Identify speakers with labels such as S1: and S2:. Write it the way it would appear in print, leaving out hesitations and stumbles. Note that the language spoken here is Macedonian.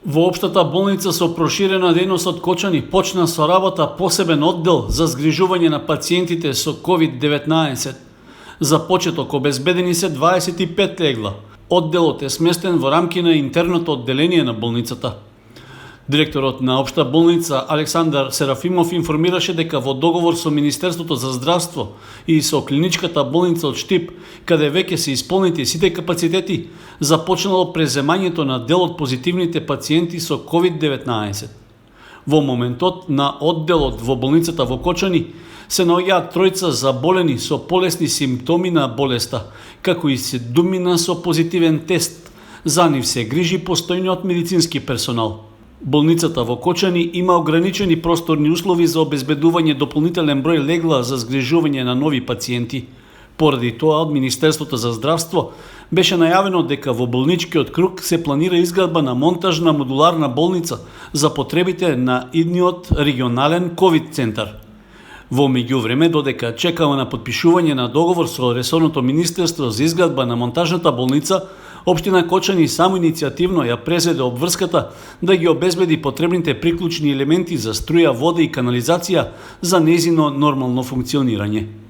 S1: Во општата болница со проширена дејност од Кочани почна со работа посебен оддел за згрижување на пациентите со COVID-19. За почеток обезбедени се 25 легла. Одделот е сместен во рамки на интерното одделение на болницата. Директорот на Општа болница Александар Серафимов информираше дека во договор со Министерството за здравство и со клиничката болница од Штип, каде веќе се исполнети сите капацитети, започнало преземањето на дел од позитивните пациенти со COVID-19. Во моментот на одделот во болницата во Кочани се наоѓаат тројца заболени со полесни симптоми на болеста, како и 7 со позитивен тест. За нив се грижи постојниот медицински персонал. Болницата во Кочани има ограничени просторни услови за обезбедување дополнителен број легла за згрижување на нови пациенти. Поради тоа, од Министерството за здравство беше најавено дека во болничкиот круг се планира изградба на монтажна модуларна болница за потребите на идниот регионален ковид центар. Во меѓувреме, додека чекава на потпишување на договор со ресорното министерство за изградба на монтажната болница, Општина Кочани само иницијативно ја презеде обврската да ги обезбеди потребните приклучни елементи за струја, вода и канализација за нејзино нормално функционирање.